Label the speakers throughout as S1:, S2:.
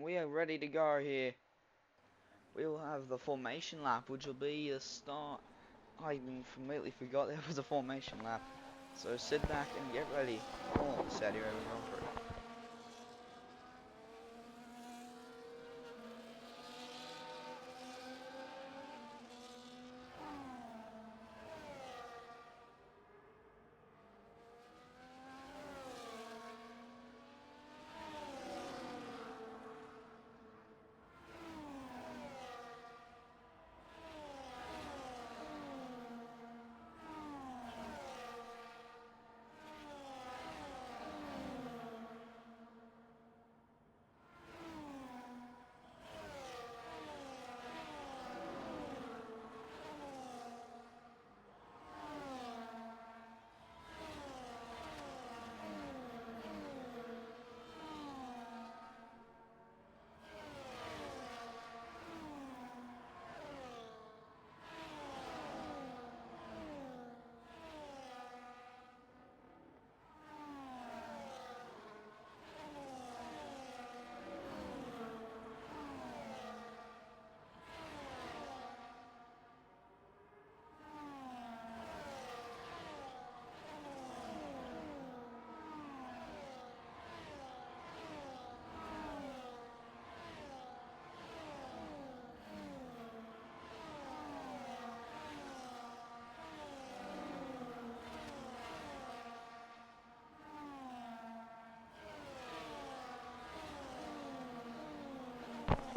S1: We are ready to go here. We will have the formation lap, which will be the start. I completely forgot there was a formation lap. So sit back and get ready for the Saudi Arabia Grand Prix.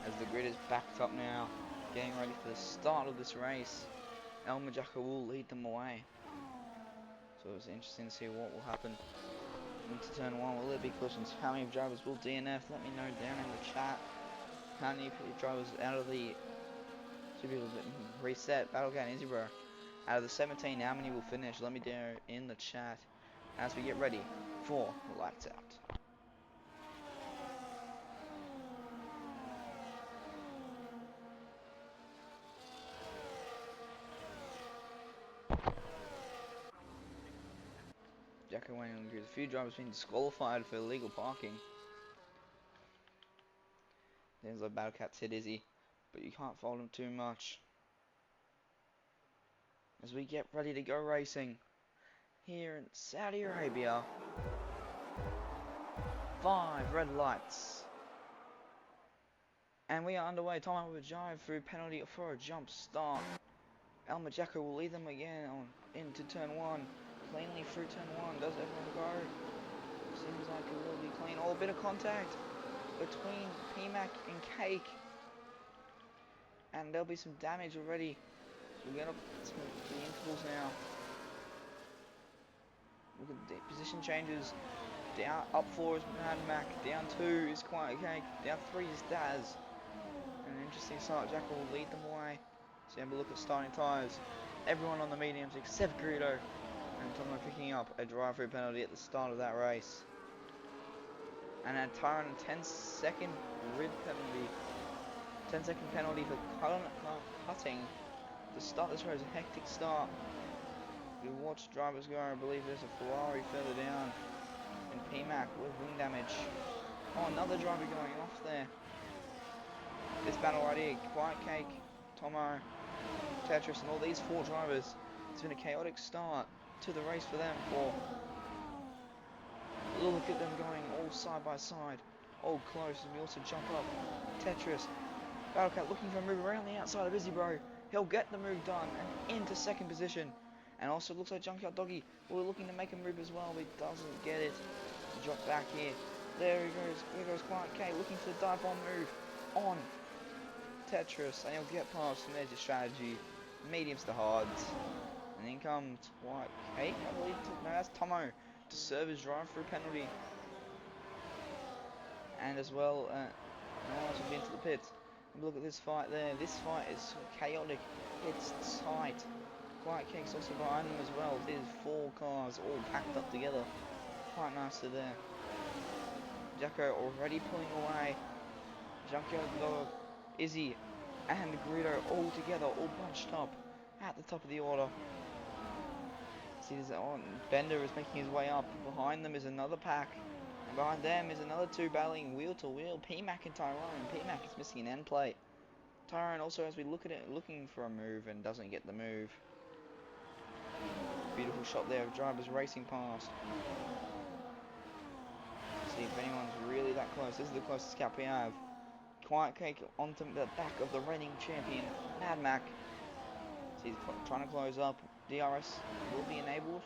S1: As the grid is backed up now, getting ready for the start of this race. El Majaka will lead them away. So it's interesting to see what will happen into turn 1. Will there be collisions? How many drivers will DNF? Let me know down in the chat. How many drivers out of the reset Battlecat Easy Bro? Out of the 17, how many will finish? Let me know in the chat as we get ready for the lights out. Jacko went on grid. A few drivers being disqualified for illegal parking. There's like Battlecat's hit Izzy, but you can't fault him too much. As we get ready to go racing here in Saudi Arabia. 5 red lights. And we are underway. Time with a drive through penalty for a jump start. El Majaka will lead them again on into turn 1. Cleanly through turn 1. Does everyone go? Seems like it will be clean. Oh, a bit of contact between PMAC and Cake. And there'll be some damage already. We'll get up to the intervals now. Look at the position changes. Down, up 4 is Mad Mac. Down 2 is Quiet Cake. Down 3 is Daz. And an interesting start. Jack will lead them away. So have a look at starting tyres. Everyone on the mediums except Greedo. And Tomo picking up a drive-through penalty at the start of that race. And a tire on a 10-second grid penalty. 10-second penalty for cutting. To start this race, a hectic start. You watch drivers go. I believe there's a Ferrari further down. And PMAC with wing damage. Oh, another driver going off there. This battle right here, Quiet Cake, Tomo, Tetris, and all these 4 drivers. It's been a chaotic start to the race for them. Look at them going all side by side, all close, and we also jump up. Tetris, Battlecat looking for a move around the outside of Izzy Bro. He'll get the move done and into 2nd position. And also looks like Junkyard Doggy will be looking to make a move as well, but he doesn't get it. Drop back here. There he goes. There goes Quiet K looking for the dive bomb move on Tetris, and he'll get past, and there's your strategy. Mediums to hards. And then comes Quiet K, I believe. No, that's Tomo to serve his drive-through penalty. And as well, no one else will be into the pits. And look at this fight there. This fight is chaotic. It's tight. Quiet Cake's also behind them as well. There's 4 cars all packed up together. Quite nicely there. Jacko already pulling away. Junkyard Dog, Izzy, and Greedo all together, all bunched up at the top of the order. See, there's Bender is making his way up. Behind them is another pack, behind them is another two battling wheel to wheel. P-Mac and Tyrone. P-Mac is missing an end plate. Tyrone also, as we look at it, looking for a move and doesn't get the move. Beautiful shot there of drivers racing past. See if anyone's really that close. This is the closest gap we have. Quiet Cake onto the back of the reigning champion, Mad Mac. So he's trying to close up. DRS will be enabled.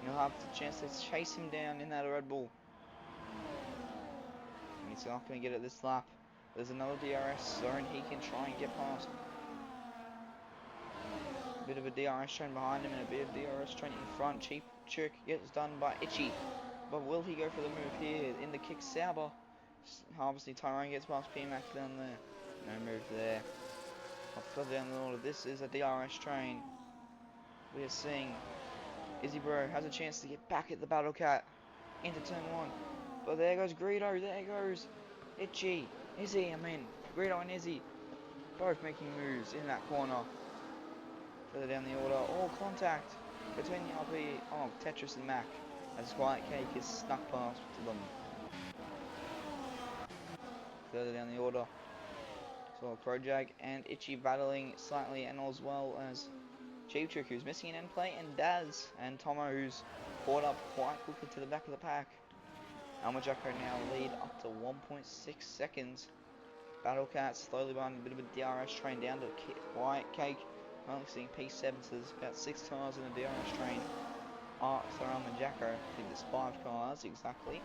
S1: He'll have the chance to chase him down in that Red Bull. And he's not going to get it this lap. There's another DRS zone he can try and get past. A bit of a DRS train behind him and a bit of DRS train in front. Cheap Trick gets done by Itchy. But will he go for the move here in the kick Sauber? Obviously Tyrone gets past P-Mac down there. No move there. Up further down the order, this is a DRS train. We are seeing Izzy Bro has a chance to get back at the Battle Cat into turn one. But there goes Greedo, there goes Itchy. Izzy, Greedo and Izzy both making moves in that corner. Further down the order, all contact between the RP of Tetris and Mac as Quiet Cake is snuck past to them. Further down the order, so Crowjag and Itchy battling slightly, and as well as Cheap Trick, who's missing an end plate, and Daz and Tomo, who's caught up quite quickly to the back of the pack. Almajako now lead up to 1.6 seconds. Battle Cat slowly behind a bit of a DRS train down to Quiet Cake. Only seeing P7, so there's about 6 cars in a DRS train. So Almajako, I think there's 5 cars exactly.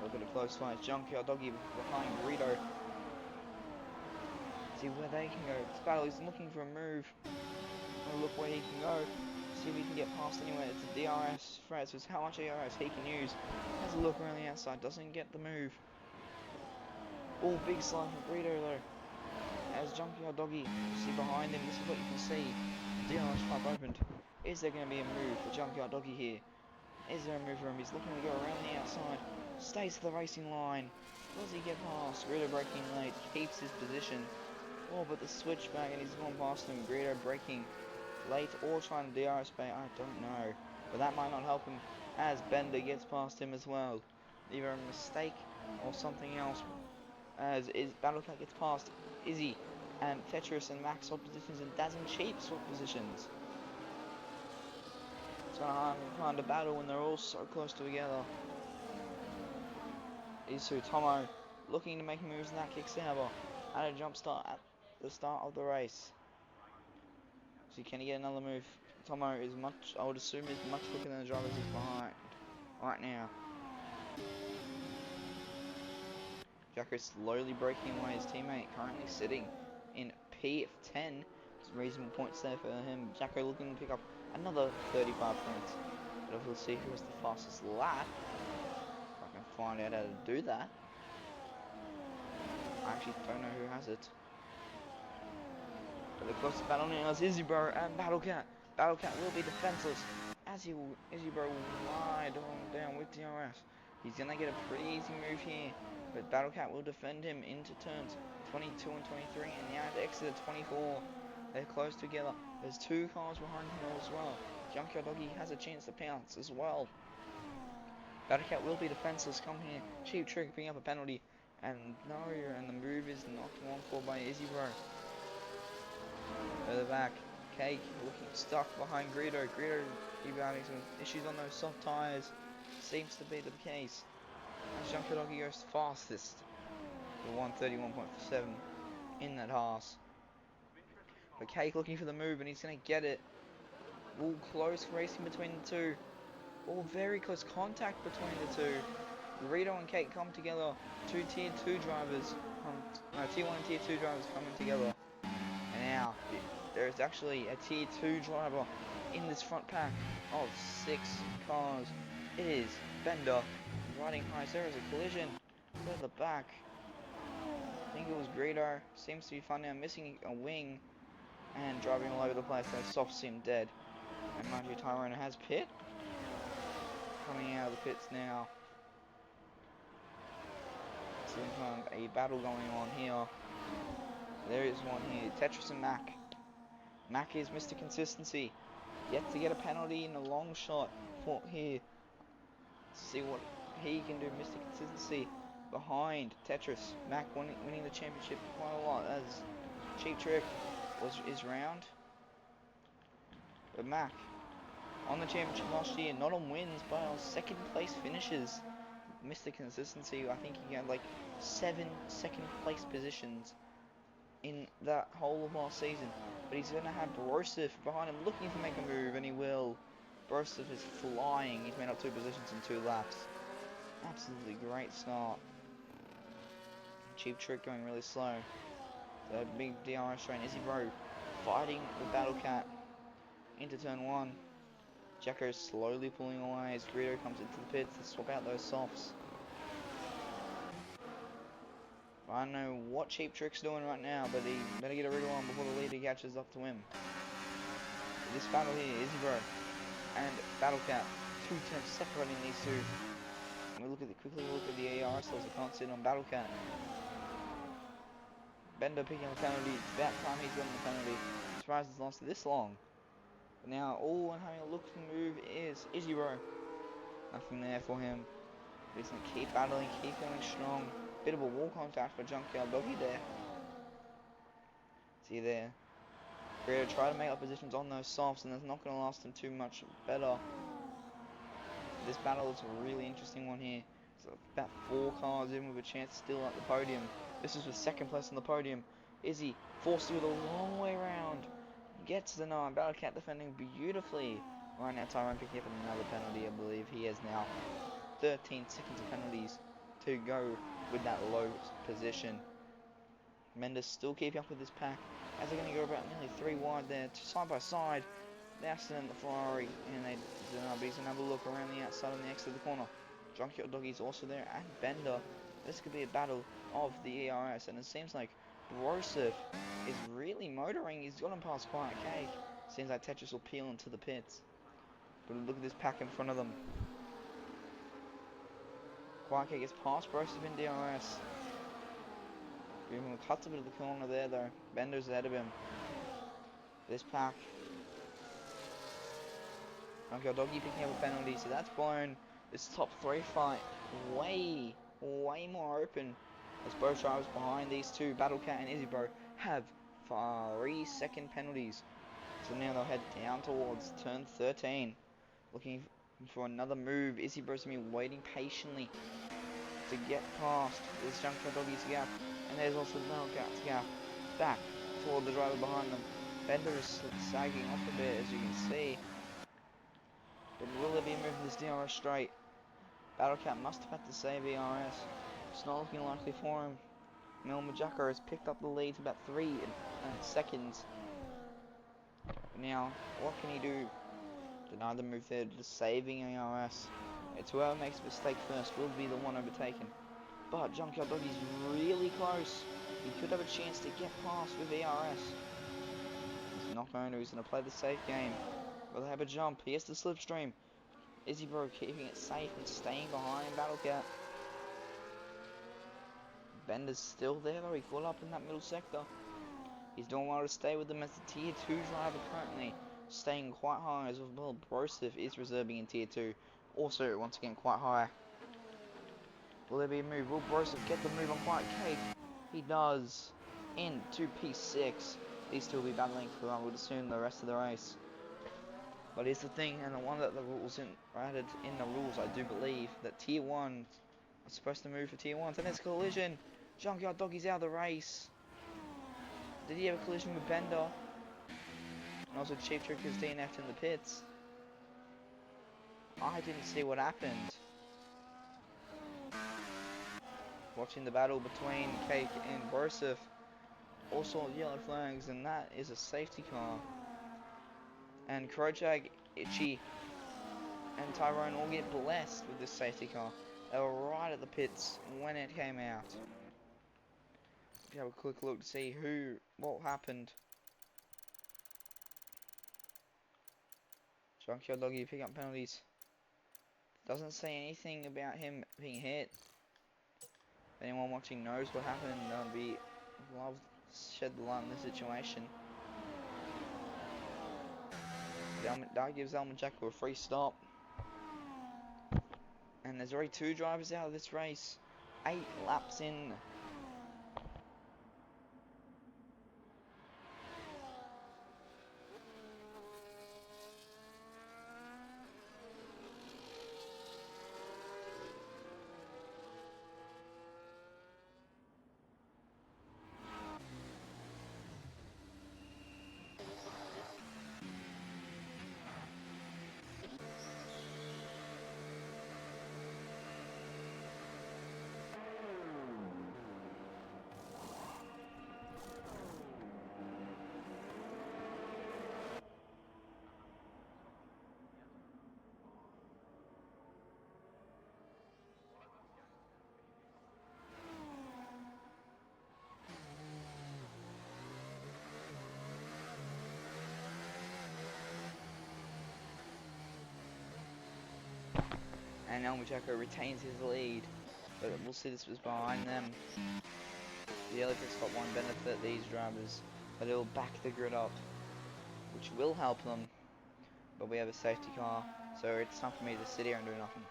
S1: Look at a close fight. Junkyard Doggy behind Greedo. See where they can go. This battle is looking for a move. Look where he can go. See if he can get past anywhere. It's a DRS threat, so it's how much DRS he can use. Has a look around the outside, doesn't get the move. Oh, big slide from Greedo though. As Junkyard Doggy, you see behind him, this is what you can see. DRS flap opened. Is there going to be a move for Junkyard Doggy here? Is there a move for him? He's looking to go around the outside. Stays to the racing line. Does he get past? Greedo braking late, keeps his position. Oh, but the switchback, and he's gone past him. Greedo braking late or trying to DRS bait, I don't know. But that might not help him as Bender gets past him as well. Either a mistake or something else. As Battlecat gets past Izzy and Tetris and Max swap positions, and Daz and Cheap swap positions. It's gonna find a battle when they're all so close together. Isu Tomo looking to make moves in that kick Sauber at a jump start at the start of the race. So can he get another move? Tomo is much, I would assume, is much quicker than the drivers is behind right now. Jacko slowly breaking away his teammate, currently sitting in P10. It's reasonable points there for him. Jacko looking to pick up another 35 points. But we'll see who has the fastest lap. If I can find out how to do that. I actually don't know who has it. But the closest battle now is Izzybro and Battlecat. Battlecat will be defenseless as Izzybro will ride on down with DRS. He's gonna get a pretty easy move here, but Battlecat will defend him into turns 22 and 23, and now at exit at 24. They're close together. There's 2 cars behind him as well. Junkyard Doggy has a chance to pounce as well. Battlecat will be defenseless. Come here. Cheap Trick picking up a penalty. And no, and the move is knocked on for by Izzybro. Further back, Cake looking stuck behind Greedo. Greedo keep having some issues on those soft tyres. Seems to be the case. As Junkyard Doggy goes fastest with 131.7 in that Haas. But Cake looking for the move, and he's going to get it. All close racing between the two. All very close contact between the two. Greedo and Cake come together. 2 tier 2 drivers, tier 1 and tier 2 drivers coming together. And now there's actually a tier 2 driver in this front pack of 6 cars. It is Bender riding high. There is a collision at the back. I think it was Greedo. Seems to be fun now, missing a wing and driving all over the place. That soft seem dead. And mind you, Tyrone has pit. Coming out of the pits now. Some a battle going on here. There is one here. Tetris and Mac. Mac is Mr. Consistency. Yet to get a penalty in a long shot for here. Let's see what he can do Mystic Consistency behind Tetris. Mac winning the championship quite a lot as Cheap Trick is round. But Mac on the championship last year, not on wins, but on second place finishes. Mystic Consistency, I think he had like 7 second place positions in that whole of last season. But he's going to have Brosif behind him looking to make a move, and he will. Brosif is flying. He's made up 2 positions in 2 laps. Absolutely great start. Cheap Trick going really slow. The big DRS train, Izzy Bro fighting the Battle Cat into turn 1. Jacko slowly pulling away as Greedo comes into the pits to swap out those softs. I don't know what Cheap Trick's doing right now, but he better get a wriggle on before the leader catches up to him. This battle here, Izzy Bro and Battle Cat, 2 turns separating these 2. We quickly look at the ARS levels. I can't see it on Battle Cat. Bender picking up the penalty. It's about time he's gotten the penalty. I'm surprised it's lasted this long. But now all I'm having a look to move is Izzy Bro. Nothing there for him. He's going to keep battling, keep going strong. Bit of a wall contact for Junkyard Doggy there. See there. Greedo try to make up positions on those softs, and it's not going to last them too much better. This battle is a really interesting one here. So about 4 cars in with a chance still at the podium. This is for second place on the podium. Izzy forced to do the long way around. Gets the 9. Battle Cat defending beautifully. Right now Tyrone picking up another penalty. I believe he has now 13 seconds of penalties to go with that low position. Mendes still keeping up with this pack as they're going to go about nearly 3 wide there, side by side. They're still in the Ferrari, and Zanabi's going to have a look around the outside on the exit of the corner. Junkyard Doggy's also there, and Bender. This could be a battle of the ERS, and it seems like Brosif is really motoring. He's gotten past Quiet Cake. Seems like Tetris will peel into the pits. But look at this pack in front of them. Quiet Cake gets past Brosif in DRS. Cuts a bit of the corner there though. Bender's ahead of him. This pack. Junkyard Doggy picking up a penalty, so that's blown this top 3 fight way more open. As both drivers behind these 2, Battle Cat and Izzy Bro, have 3 second penalties. So now they'll head down towards turn 13. Looking for another move. Izzy Bro's going to be waiting patiently to get past this Junkyard Doggy's gap. And there's also the Battle Cat's gap. Back toward the driver behind them. Bender is sagging off a bit, as you can see. But will there be a move for this DRS straight? Battle Cat must have had to save ERS. It's not looking likely for him. Mel Majaka has picked up the lead to about 3 seconds. Now, what can he do? Deny the move there, just saving ERS. It's whoever makes a mistake first will be the one overtaken. But Junkyard Doggy's really close. He could have a chance to get past with ERS. He's not going to. He's going to play the safe game. Will they have a jump? He has the slipstream. Izzy Bro keeping it safe and staying behind Battle Cat. Bender's still there though. He caught up in that middle sector. He's doing well to stay with them as the tier 2 driver currently. Staying quite high as well. Brosif is reserving in tier 2. Also, once again, quite high. Will there be a move? Will Brosif get the move on Quiet Cake? He does. Into P6. These 2 will be battling for, I would assume, the rest of the race. But here's the thing, and the one that the rules added in the rules, I do believe, that tier 1 are supposed to move for tier 1s. And there's a collision. Junkyard Doggy's out of the race. Did he have a collision with Bender? And also Cheap Trick is DNF'd in the pits. I didn't see what happened. Watching the battle between Cake and Brosif. Also yellow flags, and that is a safety car. And Krojag, Itchy, and Tyrone all get blessed with this safety car. They were right at the pits when it came out. If you have a quick look to see what happened. Junkyard Doggy pick up penalties. Doesn't say anything about him being hit. If anyone watching knows what happened, I'd be love to shed the light on this situation. That gives Elman Jacko a free stop. And there's already 2 drivers out of this race. 8 laps in. And Elmajaka retains his lead, but we'll see this was behind them. The Electric Spot won't benefit these drivers, but it will back the grid up, which will help them. But we have a safety car, so it's time for me to sit here and do nothing.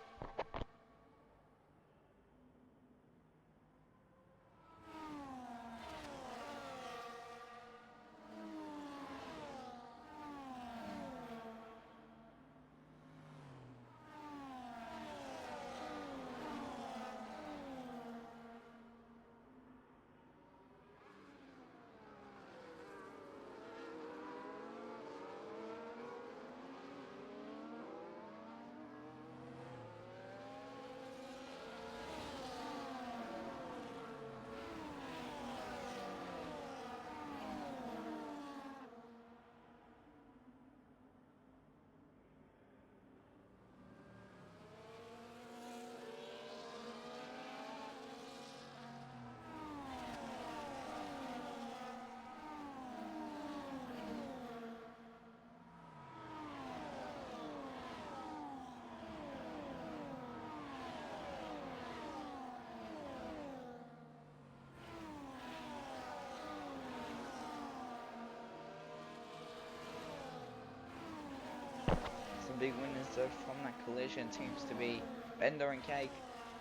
S1: Some big winners though from that collision seems to be Bender and Cake.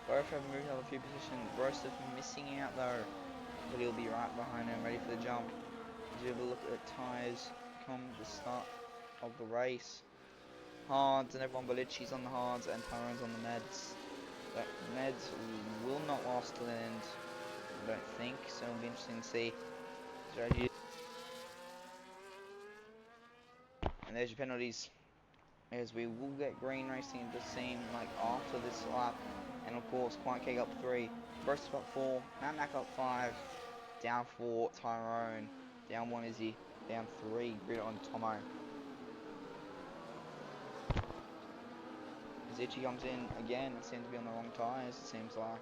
S1: Both have moved up a few positions. Roasted missing out though, but he'll be right behind him, ready for the jump. As we have a look at tyres come the start of the race. Hards and everyone but Itchy's on the hards and Tyrone's on the meds. But meds will not last to the end, I don't think, so it'll be interesting to see. And there's your penalties, as we will get green racing into the scene like after this lap, and of course Quiet Cake up 3, Burst up 4, Matt Mac up 5, down 4 Tyrone, down 1 Izzy, down 3 Grid on Tomo. As Itchy comes in again, it seems to be on the wrong tyres, it seems like.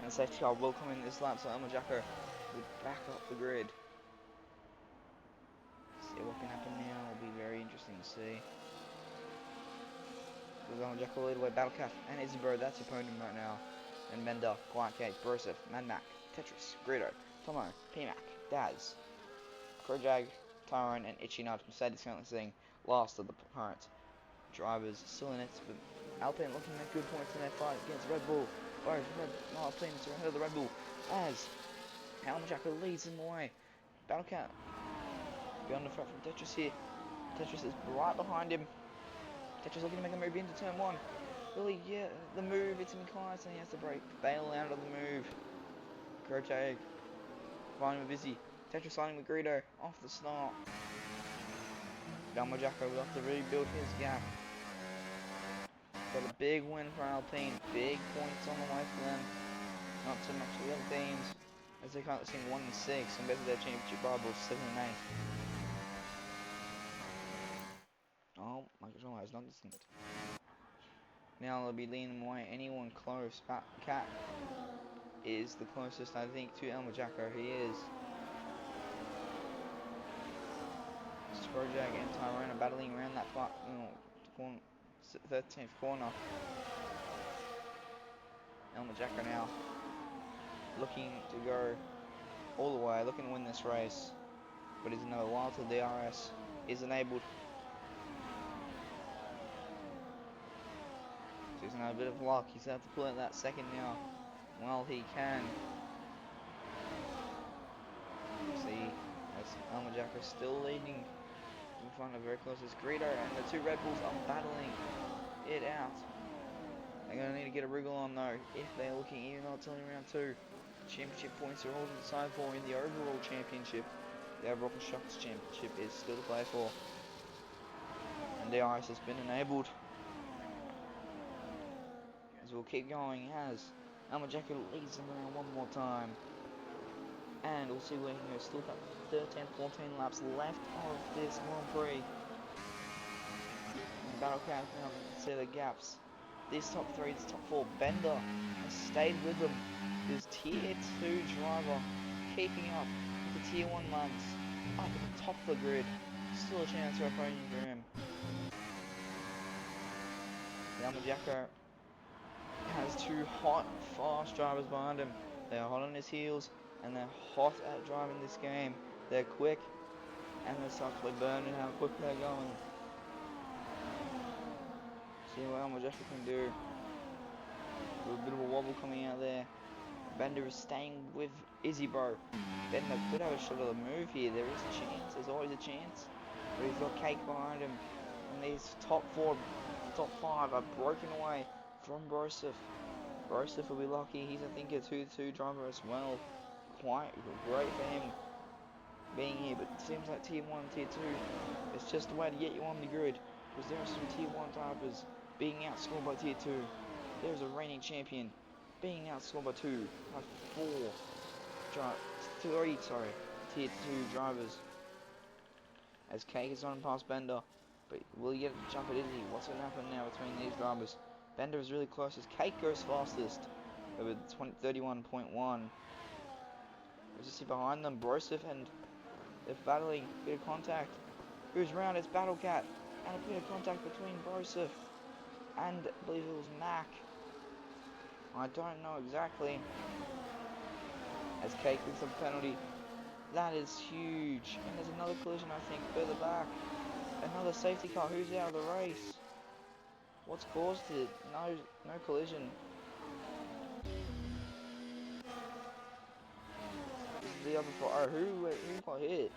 S1: And safety car will come in this lap, so Elmajaka will back up the grid. See what can happen now, will be very interesting to see. Jackal lead away, Battlecat, and Izzy Bro, that's your opponent right now. And Mender, Quiet Cake, Broseph, Mad Mac, Tetris, Greedo, Tomo, PMac, Daz, Crowjag, Tyrone, and Itchy Nut, Mercedes currently seeing last of the current drivers. Still in it, but Alpine looking at good points in their fight against Red Bull. Both Alpine are ahead of the Red Bull as Jackal leads them away. Battlecat beyond the front from Tetris here. Tetris is right behind him. Tetris looking to make a move into turn 1. Will he get the move? It's Mikais and he has to break. Bail out of the move. Crowjag finding with Izzy. Tetris signing with Greedo off the start. Jacko will have to rebuild his gap. Got a big win for Alpine. Big points on the way for them. Not so much for the other teams, as they currently sitting 1 and 6 and better their championship rivals 7 and 8. Oh, my controller is not distant. Now they'll be leaning away. Anyone close? Cat is the closest, I think, to Jacko. He is. Scrojag and Tyrone are battling around that 13th corner. Jacko now looking to go all the way, looking to win this race, but he's another while till DRS is enabled. So he's another bit of luck. He's going to have to pull out that second now while he can. See, as Jacko still leading in front of very close as Greedo, and the two Red Bulls are battling it out. They're going to need to get a wriggle on though if they're looking even though it's only round 2. Championship points are all to decide for in the overall championship. The overall Constructors Championship is still to play for. And DRS has been enabled. As we'll keep going as Jacko leads them around one more time. And we'll see where he goes. Still got 13, 14 laps left of this Grand Prix. And Battlecat now see the gaps. This top 3, this top 4, Bender has stayed with them. His tier 2 driver keeping up with the tier 1 mugs up at the top of the grid. Still a chance for a podium for him. Jacko has 2 hot, fast drivers behind him. They are hot on his heels and they're hot at driving this game. They're quick and they're softly burning how quick they're going. See what Jacko can do. A bit of a wobble coming out there. Bender is staying with Izzy Bro. Bender could have a shot of the move here. There is a chance. There's always a chance. But he's got Cake behind him. And these top 4, top 5 are broken away from Broseph. Broseph will be lucky. He's, I think, a 2-2 driver as well. Quite great for him being here. But it seems like tier 1 and tier 2 is just the way to get you on the grid. Because there are some tier 1 drivers being outscored by tier 2. There's a reigning champion being outscored by 3 tier 2 drivers. As Cake is on past Bender, but will he get a jump at Izzy? What's going to happen now between these drivers? Bender is really close as Cake goes fastest over 31.1. As you see behind them, Broseph and they're battling, bit of contact. Who's round? It's Battlecat, and a bit of contact between Broseph and I believe it was Mac. I don't know exactly. As Cake picks up a penalty. That is huge. And there's another collision, I think, further back. Another safety car. Who's out of the race? What's caused it? No collision. This is the other four. Oh, who got hit?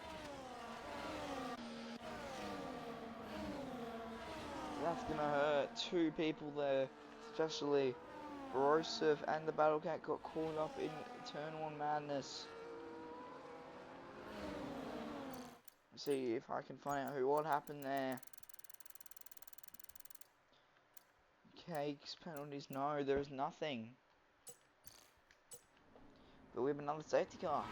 S1: That's gonna hurt. 2 people there, especially Broseph and the Battlecat got caught up in turn 1 madness. See if I can find out what happened there. Cakes, penalties, no, there is nothing. But we have another safety car.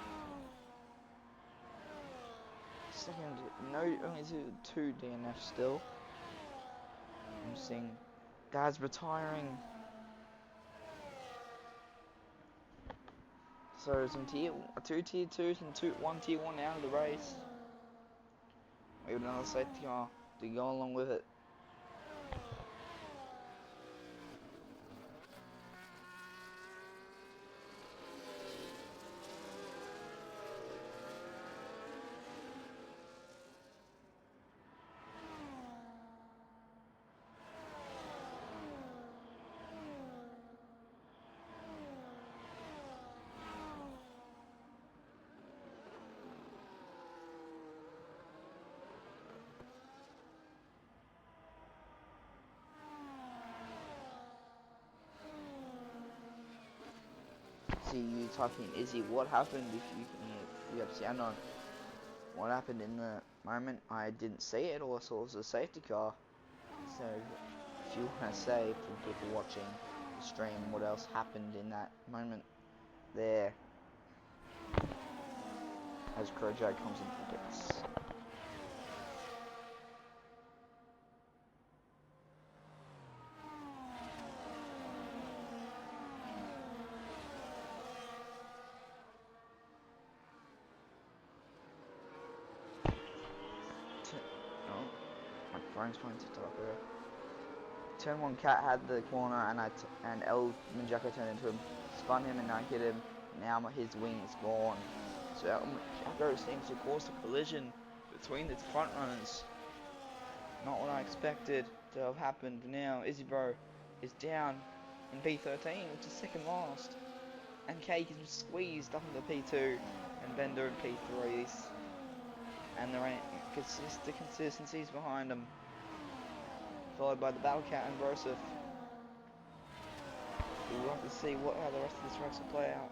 S1: Second, no, only two DNF still. I'm seeing Dad's retiring. So some two tier 2s and one tier 1 out of the race. We have another safety car to go along with it. See you typing Izzy, what happened if you can hear you have sound on? What happened in the moment? I didn't see it, or I saw it was a safety car. So if you want to say for people watching the stream what else happened in that moment there as Crojo comes into the pits. Oh, my phone's playing TikTok there. Turn 1 Cat had the corner and El Manjako turned into him, spun him and I hit him. Now his wing is gone. So El Manjako seems to cause the collision between the front runners. Not what I expected to have happened. Now Izzy Bro is down in P13, which is second last. And Cake is squeezed up into P2 and Bender in P3s. And the consistencies behind them. Followed by the Battle Cat and Broseph. We'll have to see how the rest of this race will play out.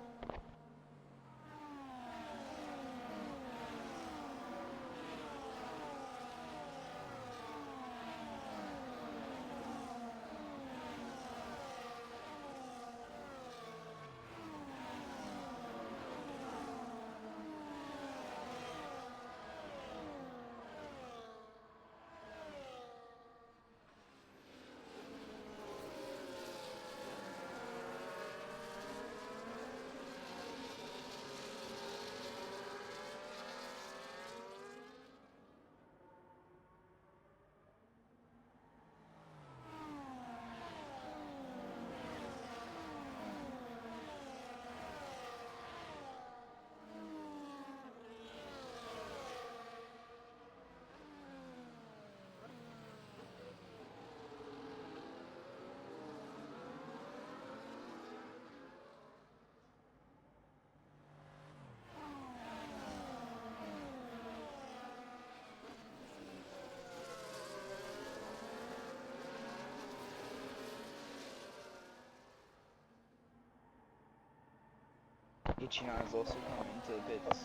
S1: Ichino is also coming into the pits.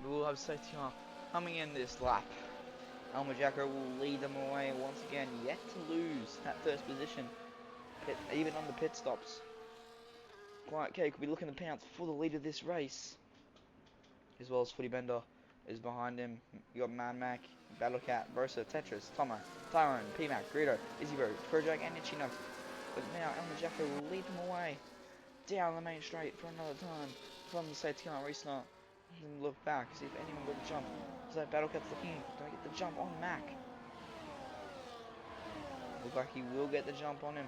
S1: We'll have safety car coming in this lap. El Manjako will lead them away once again, yet to lose that first position, even on the pit stops. Quiet Cake will be looking to pounce for the lead of this race, as well as Footy Bender is behind him. You got Mad Mac, Battle Cat, Versa, Tetris, Tomo, Tyron, P-Mac, Greedo, Izzy Bro, Project, and Ichino. But now El Manjako will lead them away down the main straight for another time. from the safety car restart. And look back, see if anyone got the jump. So Battlecat's looking, gonna get the jump on Mac. Look like he will get the jump on him.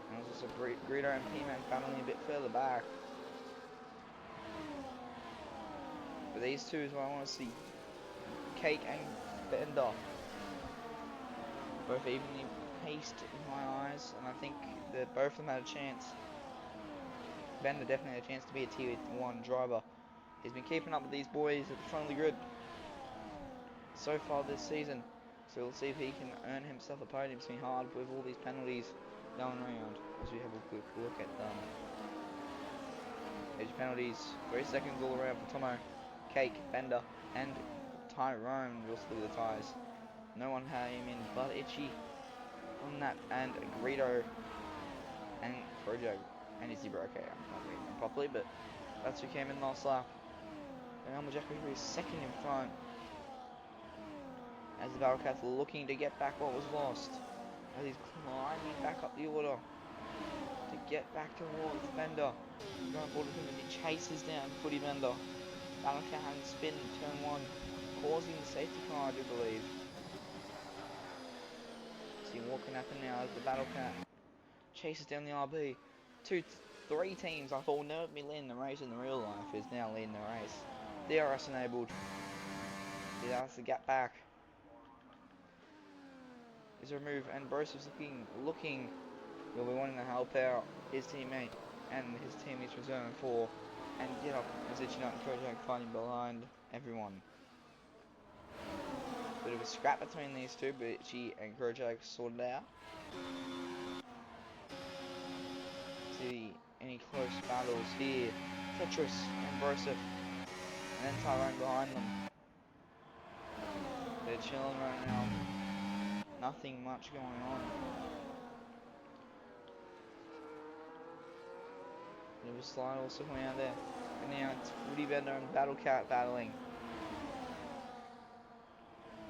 S1: And there's also Greedo and P-Man battling a bit further back. But these two is what I want to see. Cake and Bender. Both evenly paced in my eyes, and I think that both of them had a chance. Bender definitely had a chance to be a tier 1 driver. He's been keeping up with these boys at the front of the grid so far this season. So we'll see if he can earn himself a podium. It's been hard with all these penalties going around. As we have a quick look at them. There's penalties. 3 seconds all around for Tomo, Cake, Bender, and Tyrone. We'll see the ties. No one had him in but Itchy on that, and Greedo and Projo and Izzy Bro. Okay, I'm not reading them properly, but that's who came in last lap. And Elmajacko is second in front. As the Battlecat's looking to get back what was lost. As he's climbing back up the order to get back towards Bender. Going forward with him as he chases down Footy Bender. Battlecat having spin in turn 1, causing the safety car, I do believe. See what can happen now as the Battlecat chases down the RB. 3 teams I thought would never be leading the race in the real life is now leading the race. DRS enabled. See, that's the gap back. Is removed, and Bruce is looking. He'll be wanting to help out his teammate and his teammates reserve 4, and get up as Itchy and Kojak fighting behind everyone. Bit of a scrap between these two, but Itchy and Kojak sorted out. See any close battles here. Tetris and Broseph, and then Tyrone behind them. They're chilling right now. Nothing much going on. There was a slide also coming out there. And now it's Woody Bender and Battlecat battling.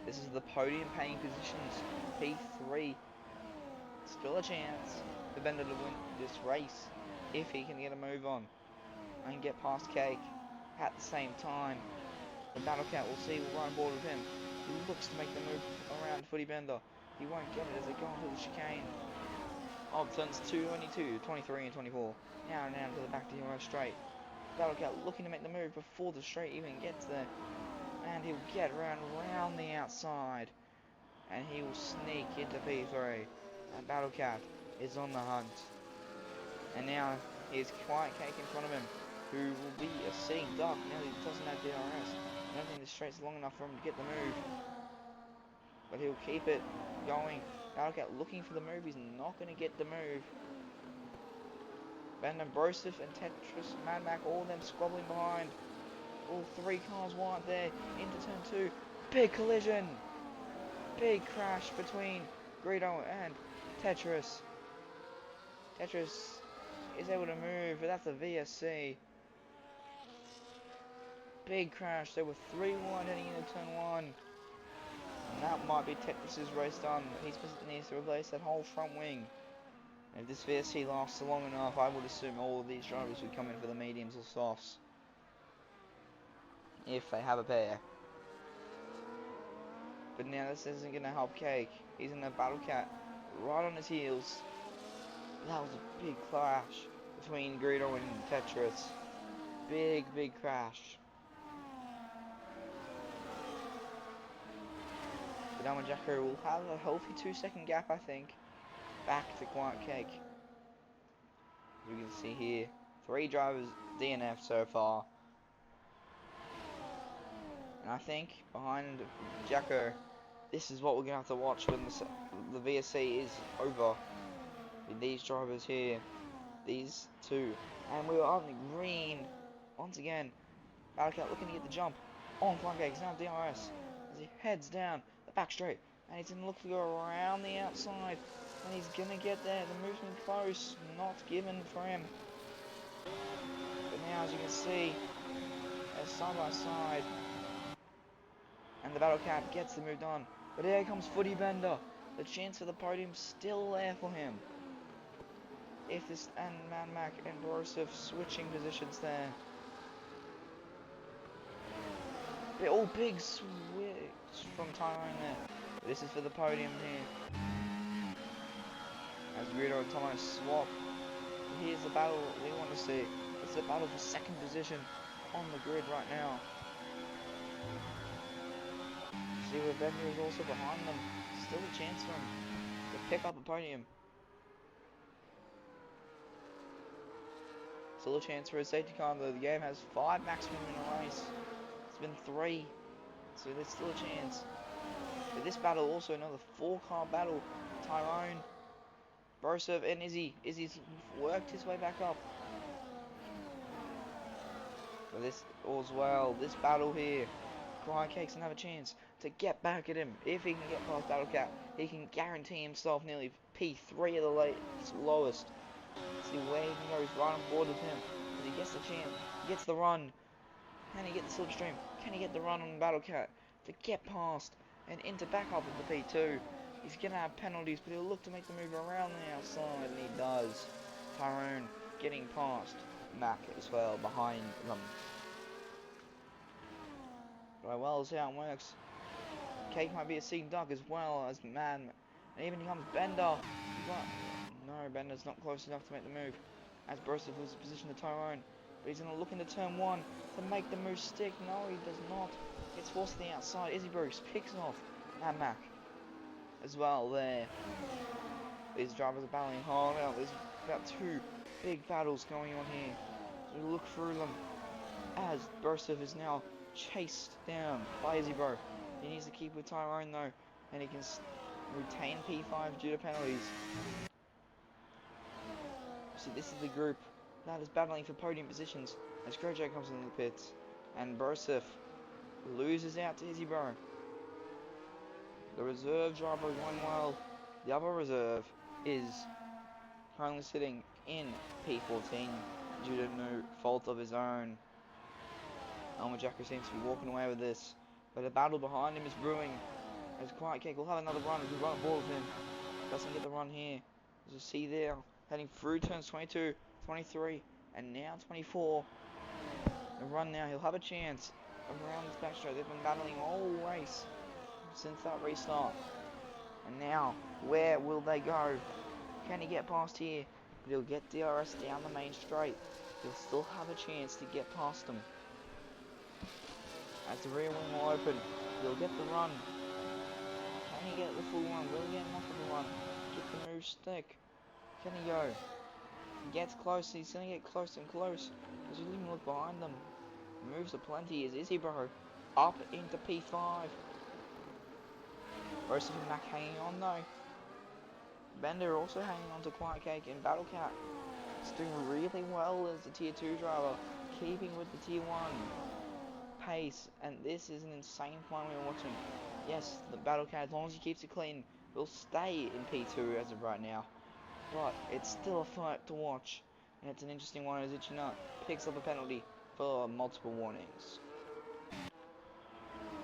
S1: This is the podium paying positions. P3. Still a chance for Bender to win this race if he can get a move on and get past Cake. At the same time, the Battlecat will see, will run on board with him. He looks to make the move around Footy Bender. He won't get it as they go into the chicane. Oh, turns 22, 23 and 24. Now and down to the back to hero straight. Battlecat looking to make the move before the straight even gets there. And he'll get around the outside. And he will sneak into P3. And Battlecat is on the hunt. And now here's Quiet Cake in front of him, who will be a sitting duck now that he doesn't have DRS. I don't think the straight's long enough for him to get the move. But he'll keep it going. Battlecat looking for the move. He's not going to get the move. Bender, Broseph and Tetris, Mad Mac, all of them squabbling behind. All 3 cars wide there into turn 2. Big collision. Big crash between Greedo and Tetris. Tetris is able to move, but that's a VSC. Big crash. There were 3 wide heading into turn 1. And that might be Tetris' race done. He needs to replace that whole front wing. If this VSC lasts long enough, I would assume all of these drivers would come in for the mediums or softs. If they have a pair. But now this isn't going to help Cake. He's in the Battlecat right on his heels. That was a big clash between Greedo and Tetris. Big crash. But Elmajacko will have a healthy 2-second gap, I think. Back to Quiet Cake. As we can see here, 3 drivers DNF so far. And I think behind Jacko, this is what we're going to have to watch when the VSC is over. With these drivers here, these 2. And we are on the green once again. Battlecat looking to get the jump on Quiet Cake. He's now DRS as he heads down the back straight. And he's going to look to go around the outside. And he's going to get there. The movement close. Not given for him. But now, as you can see, they're side by side. And the Battlecat gets the move done. But here comes Footy Bender. The chance for the podium still there for him. If this and Mac and Borisov switching positions there. Big switch from Tyrone there. This is for the podium here. As Guido and Tomo swap. Here's the battle we want to see. It's the battle for second position on the grid right now. See where Bender is also behind them. Still a chance for him to pick up the podium. Still a chance for a safety car, though the game has 5 maximum in a race. It's been 3, so there's still a chance. But this battle also another 4-car battle. Tyrone, Borisov, and Izzy. Izzy's worked his way back up. But this all's well. This battle here, Cry Cake's gonna have a chance to get back at him. If he can get past Battle Cat, he can guarantee himself nearly P3 at the lowest. See where he can go. He's right on board with him. As he gets the chance, he gets the run. Can he get the slipstream? Can he get the run on Battle Cat to get past and into back up with the P2? He's gonna have penalties, but he'll look to make the move around the outside, and he does. Tyrone getting past Mac as well behind them. Right, well, let's see how it works. Cake might be a seam duck as well as Man. And even comes Bender. But no, Bender's not close enough to make the move. As Borisov loses position to Tyrone. But he's going to look into turn 1 to make the move stick. No, he does not. It's forced to the outside. Izzy Bruce picks off Mad Mac as well there. These drivers are battling hard out. There's about 2 big battles going on here. So we look through them as Borisov is now chased down by Izzy Bro. He needs to keep with Tyrone though, and he can retain P5 due to penalties. So this is the group that is battling for podium positions as Grojo comes into the pits, and Borisov loses out to Izzy Bro. The reserve driver going well. The other reserve is currently sitting in P14 due to no fault of his own. Jacker seems to be walking away with this, but a battle behind him is brewing. As Quiet Cake will have another run as we run a ball with him. Doesn't get the run here. As you see there, heading through turns 22, 23, and now 24. The run now, he'll have a chance around this backstretch. They've been battling all race since that restart. And now, where will they go? Can he get past here? But he'll get DRS down the main straight. He'll still have a chance to get past them. As the rear wing will open, he'll get the run. Can he get the full run? Will he get enough of the run? Get the move stick. Can he go? He gets close. He's going to get close and close. As you even look behind them. Moves are plenty. Is Izzy Bro up into P5? Borisov and Mac hanging on though. Bender also hanging on to Quiet Cake, and Battle Cat is doing really well as the tier 2 driver, keeping with the tier 1 pace, and this is an insane one we're watching. Yes, the Battle Cat, as long as he keeps it clean, will stay in P2 as of right now, but it's still a fight to watch, and it's an interesting one as Ichinut picks up a penalty for multiple warnings.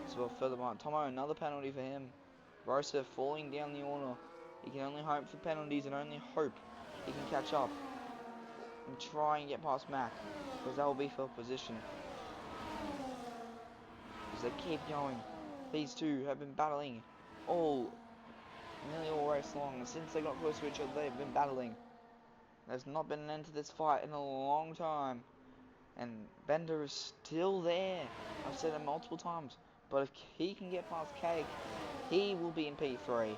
S1: So furthermore, Tomo, another penalty for him. Borisov falling down the order. He can only hope for penalties and only hope he can catch up and try and get past Mac, because that will be for position. As they keep going, these two have been battling nearly all race long. Since they got close to each other, they've been battling. There's not been an end to this fight in a long time, and Bender is still there. I've said it multiple times, but if he can get past Cake, he will be in P3.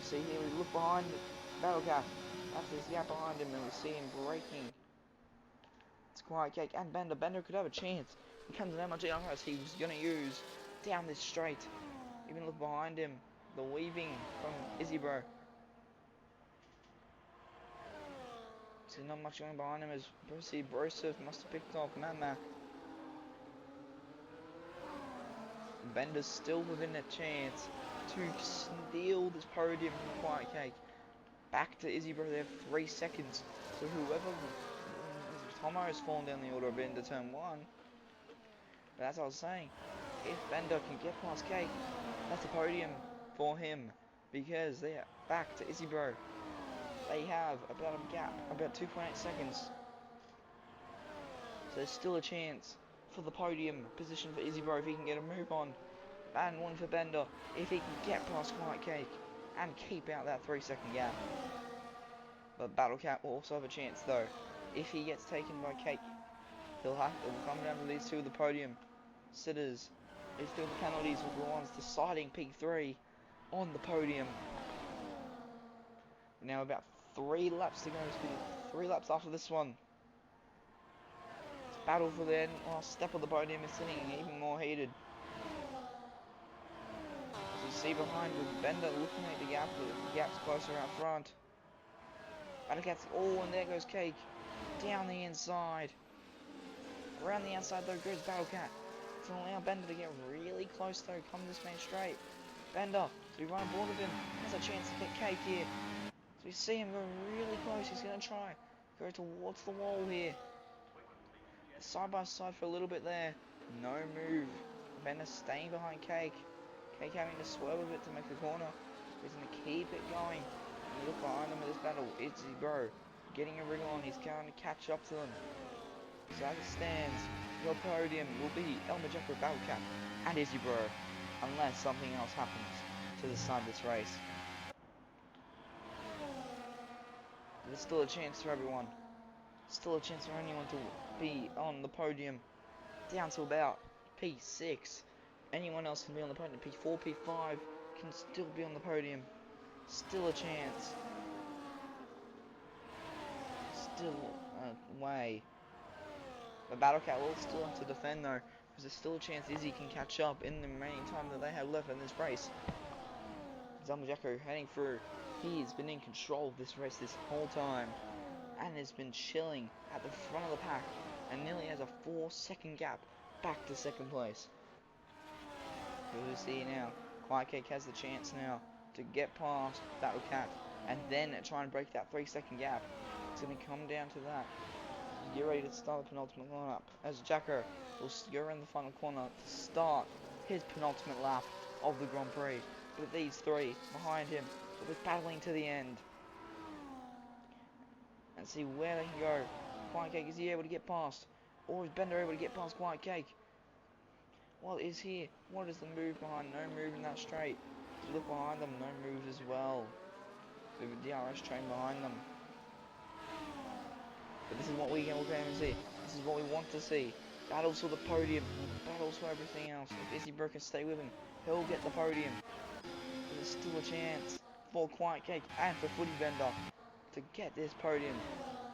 S1: See here, we look behind Battle Cat. After this gap behind him, and we see him braking. It's Quiet Cake and Bender. Bender could have a chance. It comes to how much DRS he's going to use down this straight. Even look behind him. The weaving from Izzy Bro. See, not much going behind him as Borisov must have picked off Mama. Bender's still within a chance to steal this podium from Quiet Cake. Back to Izzy Bro, they have 3 seconds. So whoever... Tomo has fallen down the order of into turn 1. But as I was saying, if Bender can get past Cake, that's a podium for him. Because they are back to Izzy Bro. They have about a gap, about 2.8 seconds. So there's still a chance for the podium position for Izzy Bro if he can get a move on. And one for Bender if he can get past Quiet Cake and keep out that 3-second gap. But Battle Cat will also have a chance though. If he gets taken by Cake, it will come down to these two of the podium sitters. These two of the penalties will be the ones deciding P3 on the podium. Now about 3 laps to go. 3 laps after this one. It's battle for the last step of the podium is sitting even more heated. As you see behind with Bender looking at the gap, the gap's closer out front. Battlecat's, oh, and there goes Cake. Down the inside. Around the outside though goes Battlecat. It's going to allow Bender to get really close though, come this main straight. Bender, so we run aboard of him, has a chance to get Cake here. So we see him go really close, he's going to try. Go towards the wall here. Side by side for a little bit there. No move. Bender staying behind Cake. Cake having to swerve a bit to make the corner. He's going to keep it going. And look behind him in this battle, it's Izzy Bro. Getting a wriggle on, he's going to catch up to them. So as it stands, your podium will be El Majecco Battlecat and Izzy Bro, unless something else happens to decide this race. There's still a chance for everyone. Still a chance for anyone to be on the podium. Down to about P6. Anyone else can be on the podium. P4, P5 can still be on the podium. Still a chance. Still a way. But Battlecat will still have to defend though, because there's still a chance Izzy can catch up in the remaining time that they have left in this race. Zamajako heading through. He's been in control of this race this whole time, and has been chilling at the front of the pack, and nearly has a 4-second gap back to second place. We'll see now. Quiet Cake has the chance now to get past Battlecat, and then try and break that 3-second gap. It's going to come down to that. Get ready to start the penultimate lineup as Jacko will go around the final corner to start his penultimate lap of the Grand Prix. With these three behind him, will be battling to the end. And see where they can go. Quiet Cake, is he able to get past? Or is Bender able to get past Quiet Cake? What is here? What is the move behind? No move in that straight. Look behind them, no move as well. With a DRS train behind them. But this is what we can see. This is what we want to see. Battles for the podium. Battles for everything else. If Izzy Bro can stay with him, he'll get the podium. There's still a chance for Quiet Cake and for Footy Bender to get this podium.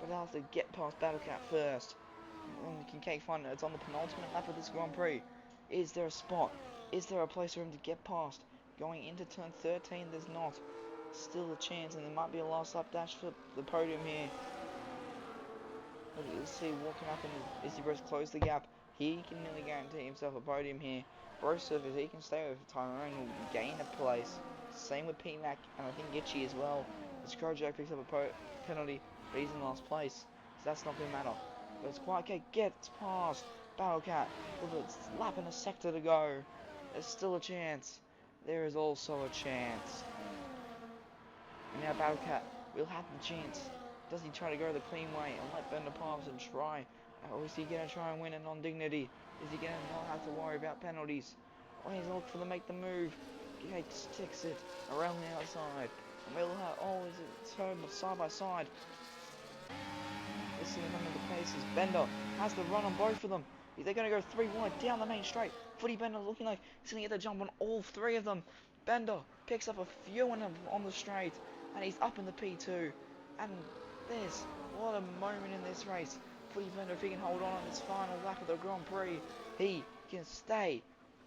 S1: But they'll have to get past Battlecat first. When can Cake find it? It's on the penultimate lap of this Grand Prix. Is there a spot? Is there a place for him to get past? Going into turn 13, there's not. Still a chance, and there might be a last lap dash for the podium here. Let's see what can happen. Izzy Bro's close the gap. He can nearly guarantee himself a podium here. Broseph, if he can stay with Tyrone, will gain a place. Same with P-Mac, and I think Gitchy as well. The Screwjack picks up a penalty, but he's in last place, so that's not going to matter. But it's Quiet Cake gets past Battlecat with a lap and a sector to go. There's still a chance. There is also a chance. And now Battlecat will have the chance. Does he try to go the clean way and let Bender pass and try? Or is he going to try and win it on dignity? Is he going to not have to worry about penalties? Or is he look for the make the move? Cake sticks it around the outside. And we'll have, oh, is it turned side by side? This is one of the places. Bender has the run on both of them. They're going to go 3 wide down the main straight. Footy Bender looking like he's going to get the jump on all 3 of them. Bender picks up a few on the straight. And he's up in the P2. And this, what a moment in this race. Footy Bender, if he can hold on this final lap of the Grand Prix, he can stay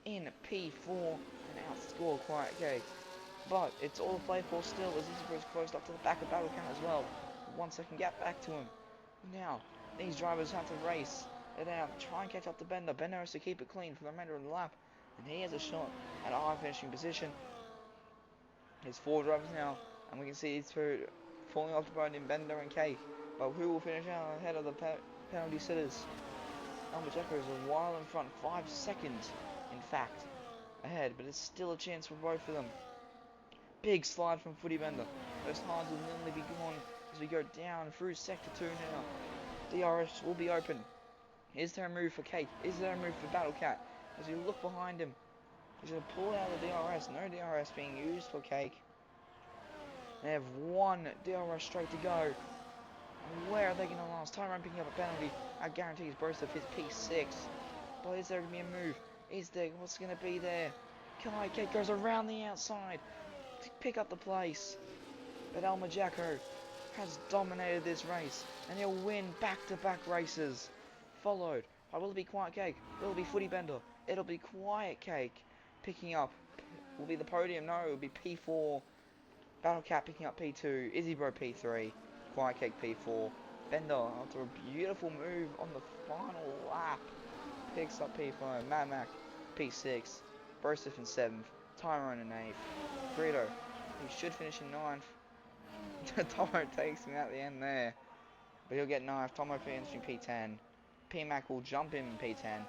S1: in P4 and outscore Quiet Cake. But it's all to play for still, as Izzy Bro's closed up to the back of Battlecat as well. 1 second gap back to him. Now, these drivers have to race it out, try and catch up to Bender. Bender has to keep it clean for the remainder of the lap. And he has a shot at a high finishing position. There's 4 drivers now, and we can see these 2 falling off the podium, Bender and Cake. But who will finish out ahead of the penalty sitters? Almajeko is a while in front, 5 seconds, in fact, ahead. But it's still a chance for both of them. Big slide from Footy Bender. Those times will nearly be gone as we go down through Sector 2 now. DRS will be open. Is there a move for Cake? Is there a move for Battle Cat? As you look behind him, he's going to pull out the DRS. No DRS being used for Cake. They have one DRS straight to go. And where are they going to last? Tyrone picking up a penalty. I guarantee he's burst of his P6. But is there going to be a move? Is there? What's going to be there? Kai Cake goes around the outside to pick up the place. But Elmer Jacko has dominated this race. And he'll win back-to-back races. Followed by, will it be Quiet Cake? Will it be Footy Bender? It'll be Quiet Cake picking up. Will be the podium? No, it'll be P4. Battle Cat picking up P2. Izzy Bro P3. Quiet Cake P4. Bender, after a beautiful move on the final lap, picks up P5. Mad Mac P6. Broseph in 7th. Tyrone in 8th. Greedo, he should finish in 9th. Tomo takes him at the end there. But he'll get 9th. Tomo finishing P10. P-Mac will jump in P10.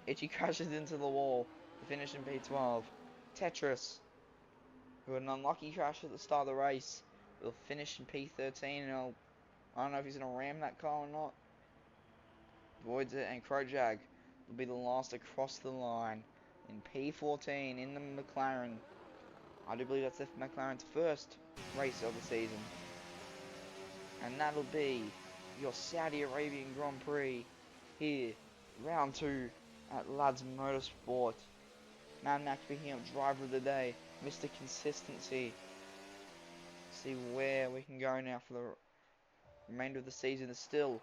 S1: Itchy crashes into the wall to finish in P12. Tetris, who had an unlucky crash at the start of the race, will finish in P13. And I don't know if he's going to ram that car or not. Avoids it, and Krojag will be the last across the line in P14 in the McLaren. I do believe that's the McLaren's first race of the season. And that'll be your Saudi Arabian Grand Prix here, round 2 at Lads Motorsport. Mad Max picking up driver of the day, Mr. Consistency. See where we can go now for the remainder of the season. There's still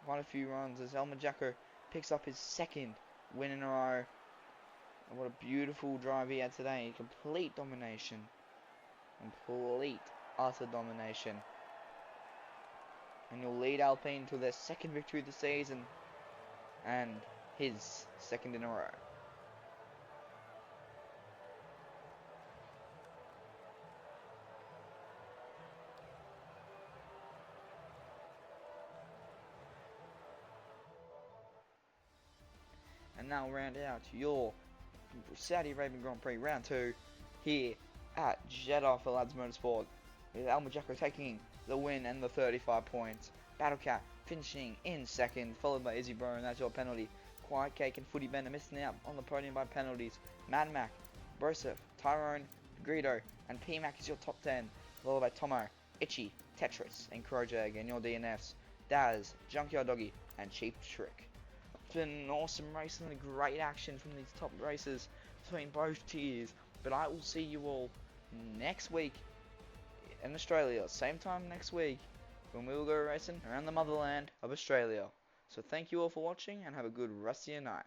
S1: quite a few runs as Elmer Jacko picks up his 2nd win in a row. And what a beautiful drive he had today. Complete domination. Complete, utter domination. And he'll lead Alpine to their 2nd victory of the season. And his 2nd in a row. And now round out your Saudi Arabian Grand Prix round 2 here at Jeddah for Lads Motorsport, with Elmer Jacko taking the win and the 35 points. Battle Cat finishing in 2nd, followed by Izzy Bro, and that's your penalty. Quiet Cake and Footy Bender missing out on the podium by penalties. Mad Mac, Broseph, Tyrone, Greedo, and P-Mac is your top 10, followed by Tomo, Itchy, Tetris, and Krojag, and your DNFs, Daz, Junkyard Doggy, and Cheap Trick. It's been an awesome race and a great action from these top races between both tiers. But I will see you all next week in Australia, same time next week, when we will go racing around the motherland of Australia. So thank you all for watching and have a good rest of your night.